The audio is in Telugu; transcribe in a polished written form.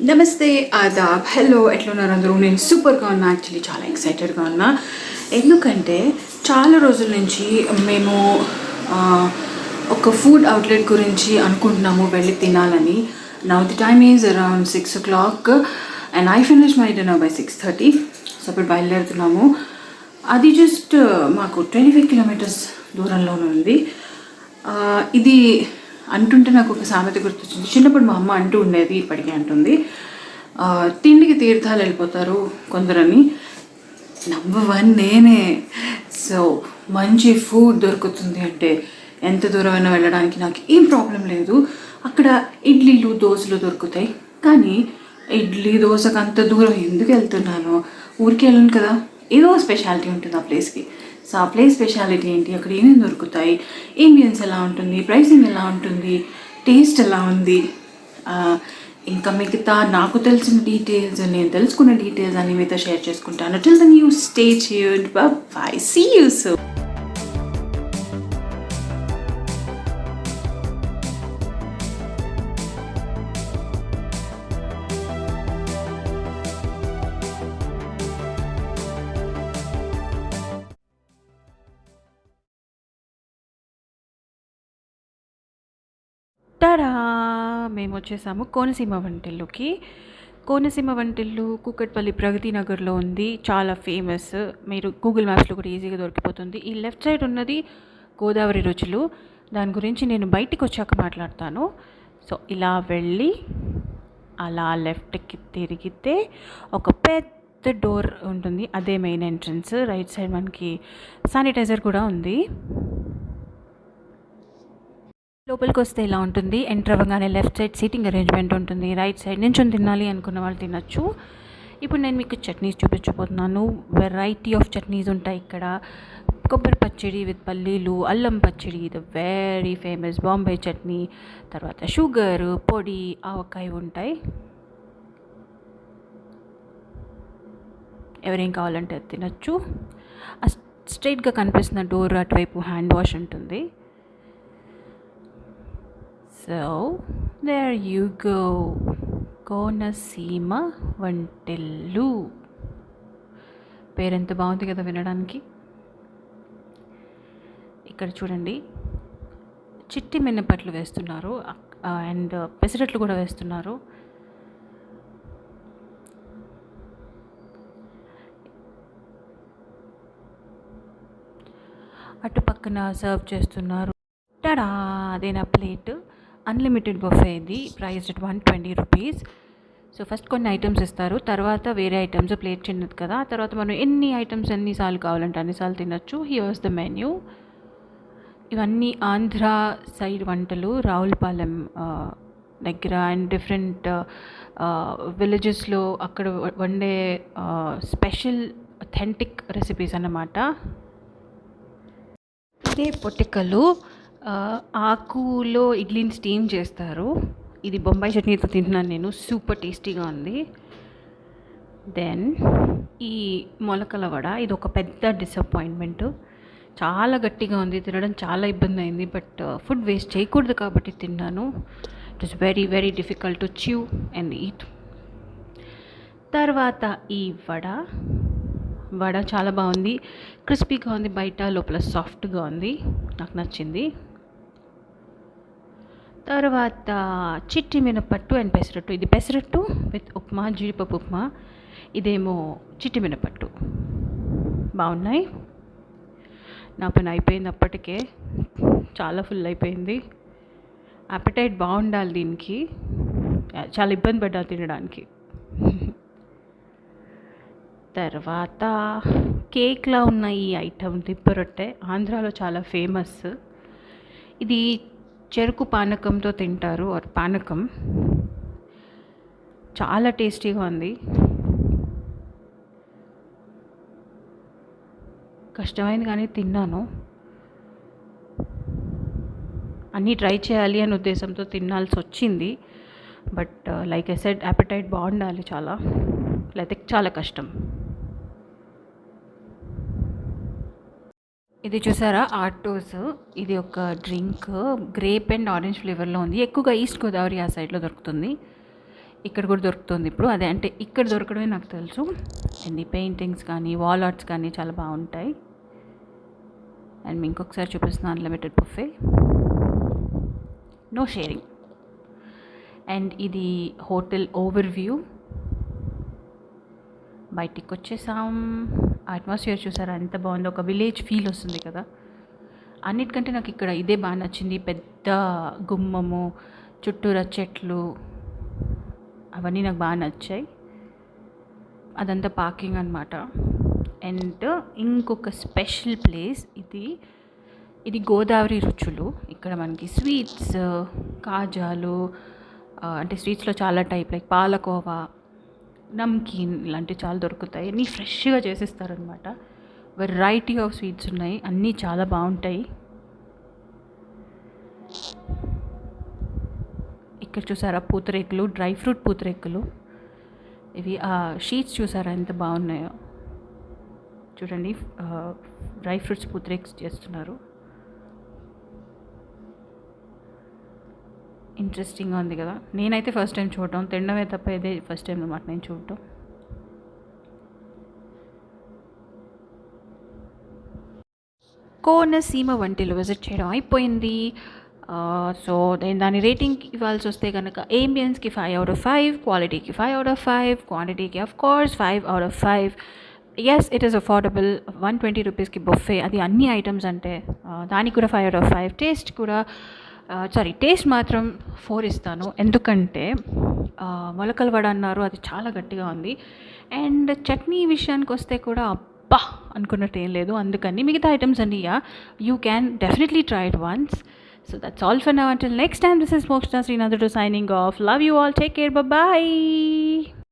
నమస్తే, ఆదాబ్, హలో, ఎట్లున్నారు అందరూ? నేను సూపర్గా ఉన్నా. యాక్చువల్లీ చాలా ఎక్సైటెడ్గా ఉన్నా. ఎందుకంటే చాలా రోజుల నుంచి మేము ఆ, ఒక ఫుడ్ అవుట్లెట్ గురించి అనుకుంటున్నాము వెళ్ళి తినాలని. Now the time is around 6 o'clock and I finish my dinner by 6:30. So ఇప్పుడు బయలుదేరుతున్నాము. అది జస్ట్ మాకు 25 kilometers దూరంలోనే ఉంది. ఇది అంటుంటే నాకు ఒక సామెత గుర్తొచ్చింది. చిన్నప్పుడు మా అమ్మ అంటూ ఉండేది, ఇప్పటికీ అంటుంది, తిండికి తీర్థాలు వెళ్ళిపోతారు కొందరని. నంబర్ 1 నేనే. సో మంచి ఫుడ్ దొరుకుతుంది అంటే ఎంత దూరమైనా వెళ్ళడానికి నాకు ఏం ప్రాబ్లం లేదు. అక్కడ ఇడ్లీలు దోశలు దొరుకుతాయి, కానీ ఇడ్లీ దోశకు అంత దూరం ఎందుకు వెళ్తున్నాను? ఊరికి వెళ్ళను కదా, ఏదో స్పెషాలిటీ ఉంటుంది ఆ ప్లేస్కి. సో ఆ ప్లేస్ స్పెషాలిటీ ఏంటి, అక్కడ ఏమేమి దొరుకుతాయి, ఇంగ్రీడియన్స్ ఎలా ఉంటుంది, ప్రైసింగ్ ఎలా ఉంటుంది, టేస్ట్ ఎలా ఉంది, ఇంకా మిగతా నాకు తెలిసిన డీటెయిల్స్, నేను తెలుసుకున్న డీటెయిల్స్ అన్ని మీతో షేర్ చేసుకుంటాను. Till then you stay tuned. Bye, see you soon. Tada! మేము వచ్చేసాము కోనసీమ వంటిల్లుకి. కోనసీమ వంటిల్లు కూకట్పల్లి ప్రగతి నగర్లో ఉంది. చాలా ఫేమస్. మీరు గూగుల్ మ్యాప్స్లో కూడా ఈజీగా దొరికిపోతుంది. ఈ లెఫ్ట్ సైడ్ ఉన్నది గోదావరి రుచులు. దాని గురించి నేను బయటికి వచ్చాక మాట్లాడతాను. సో ఇలా వెళ్ళి అలా లెఫ్ట్కి తిరిగితే ఒక పెద్ద డోర్ ఉంటుంది, అదే మెయిన్ ఎంట్రన్స్. రైట్ సైడ్ మనకి శానిటైజర్ కూడా ఉంది. లోపలికి వస్తే ఇలా ఉంటుంది. ఎంటర్ అవ్వగానే లెఫ్ట్ సైడ్ సీటింగ్ అరేంజ్మెంట్ ఉంటుంది. రైట్ సైడ్ నుంచి తినాలి అనుకున్న వాళ్ళు తినచ్చు. ఇప్పుడు నేను మీకు చట్నీస్ చూపించబోతున్నాను. వెరైటీ ఆఫ్ చట్నీస్ ఉంటాయి ఇక్కడ. కొబ్బరి పచ్చడి విత్ పల్లీలు, అల్లం పచ్చడి, ఇది వెరీ ఫేమస్ బాంబే చట్నీ, తర్వాత షుగర్, పొడి, ఆవకాయ ఉంటాయి. ఎవరేం కావాలంటే అది తినచ్చు. స్ట్రైట్గా కనిపిస్తున్న డోర్ అటువైపు హ్యాండ్ వాష్ ఉంటుంది. So there you go, Konaseema Vantillu. పేరెంత బాగుంది కదా వినడానికి. ఇక్కడ చూడండి, చిట్టి మినపట్లు వేస్తున్నారు అండ్ పెసరట్లు కూడా వేస్తున్నారు. అటు పక్కన సర్వ్ చేస్తున్నారు. టడా! అదే నా ప్లేట్. అన్లిమిటెడ్ బఫే ఇది. Price at 120 rupees. So first కొన్ని ఐటమ్స్ ఇస్తారు, తర్వాత వేరే ఐటమ్స్. ప్లేట్ చిన్నది కదా, తర్వాత మనం ఎన్ని ఐటమ్స్ ఎన్నిసార్లు కావాలంటే అన్నిసార్లు తినచ్చు. Here's the menu. ఇవన్నీ ఆంధ్ర సైడ్ వంటలు, రావులపాలెం దగ్గర అండ్ డిఫరెంట్ విలేజెస్లో అక్కడ వండే స్పెషల్ అథెంటిక్ రెసిపీస్ అన్నమాట. ఇదే పొట్టికలు. ఆకులో ఇడ్లీని స్టీమ్ చేస్తారు. ఇది బొంబాయి చట్నీతో తింటున్నాను నేను. సూపర్ టేస్టీగా ఉంది. దెన్ ఈ మొలకల వడ, ఇది ఒక పెద్ద డిసప్పాయింట్మెంట్. చాలా గట్టిగా ఉంది, తినడం చాలా ఇబ్బంది అయింది. బట్ ఫుడ్ వేస్ట్ చేయకూడదు కాబట్టి తిన్నాను. It is very very difficult to chew and eat. తర్వాత ఈ వడ చాలా బాగుంది. క్రిస్పీగా ఉంది, బయట లోపల సాఫ్ట్గా ఉంది. నాకు నచ్చింది. తర్వాత చిట్టి మినపట్టు అండ్ పెసరట్టు. ఇది పెసరట్టు విత్ ఉప్మా, జీడిపప్పు ఉప్మా. ఇదేమో చిట్టి మినపట్టు. బాగున్నాయి. నా పని అయిపోయింది అప్పటికే, చాలా ఫుల్ అయిపోయింది. అపెటైట్ బాగుండాలి దీనికి. చాలా ఇబ్బంది పడ్డా తినడానికి. తర్వాత కేక్లా ఉన్న ఈ ఐటమ్ దిబ్బరొట్టె, ఆంధ్రాలో చాలా ఫేమస్. ఇది చెరుకు పానకంతో తింటారు, ఆర్ పానకం. చాలా టేస్టీగా ఉంది. కష్టమైంది కానీ తిన్నాను. అన్నీ ట్రై చేయాలి అనే ఉద్దేశంతో తినాల్సి వచ్చింది. But like I said, appetite బాగుండాలి చాలా, లేకపోతే చాలా కష్టం. ఇది చూసారా, ఆటోస్. ఇది ఒక డ్రింక్, గ్రేప్ అండ్ ఆరెంజ్ ఫ్లేవర్లో ఉంది. ఎక్కువగా ఈస్ట్ గోదావరి ఆ సైడ్లో దొరుకుతుంది. ఇక్కడ కూడా దొరుకుతుంది ఇప్పుడు. అదే అంటే ఇక్కడ దొరకడమే నాకు తెలుసు. అండ్ ఈ పెయింటింగ్స్ కానీ వాల్ ఆర్ట్స్ కానీ చాలా బాగుంటాయి. అండ్ మీకు ఇంకొకసారి చూపిస్తున్నాను unlimited buffet, no sharing. And ఇది హోటల్ ఓవర్ వ్యూ. బయటికి వచ్చేసాం. అట్మాస్ఫియర్ చూసారా ఎంత బాగుందో, ఒక విలేజ్ ఫీల్ వస్తుంది కదా. అన్నిటికంటే నాకు ఇక్కడ ఇదే బాగా నచ్చింది. పెద్ద గుమ్మము, చుట్టూరా చెట్లు, అవన్నీ నాకు బాగా నచ్చాయి. అదంతా పార్కింగ్ అనమాట. అండ్ ఇంకొక స్పెషల్ ప్లేస్ ఇది గోదావరి రుచులు. ఇక్కడ మనకి స్వీట్స్, కాజాలు, అంటే స్వీట్స్లో చాలా టైప్, లైక్ పాలకోవా, నమ్కీన్ ఇలాంటివి చాలా దొరుకుతాయి. అన్నీ ఫ్రెష్గా చేసిస్తారనమాట. వెరైటీ ఆఫ్ స్వీట్స్ ఉన్నాయి, అన్నీ చాలా బాగుంటాయి. ఇక్కడ చూసారా పూతరేకులు, డ్రై ఫ్రూట్ పూతరేకులు. ఇవి షీట్స్ చూసారా ఎంత బాగున్నాయో చూడండి. డ్రై ఫ్రూట్స్ పూతరేక్స్ చేస్తున్నారు. ఇంట్రెస్టింగ్గా ఉంది కదా. నేనైతే ఫస్ట్ టైం చూడటం, తినడమే తప్ప ఇదే ఫస్ట్ టైం అన్నమాట నేను చూడటం. కోనసీమ వంటిలు విజిట్ చేయడం అయిపోయింది. సో నేను దాని రేటింగ్ ఇవ్వాల్సి వస్తే కనుక ఏంబియన్స్కి 5/5, క్వాలిటీకి 5/5, క్వాంటిటీకి of course 5/5. Yes, it is affordable. 120 రూపీస్కి బొఫే, అది అన్ని ఐటమ్స్ అంటే దానికి కూడా 5/5. టేస్ట్ కూడా టేస్ట్ మాత్రం 4 ఇస్తాను. ఎందుకంటే మొలకల వడ అన్నారు, అది చాలా గట్టిగా ఉంది. అండ్ చట్నీ విషయానికి వస్తే కూడా అబ్బా అనుకున్నట్టు ఏం లేదు. అందుకని మిగతా ఐటమ్స్ అన్నీ you can definitely try it once. So that's all for now. Until next time, this is Moksha Srinathadu signing off. Love you all. Take care. Bye-bye.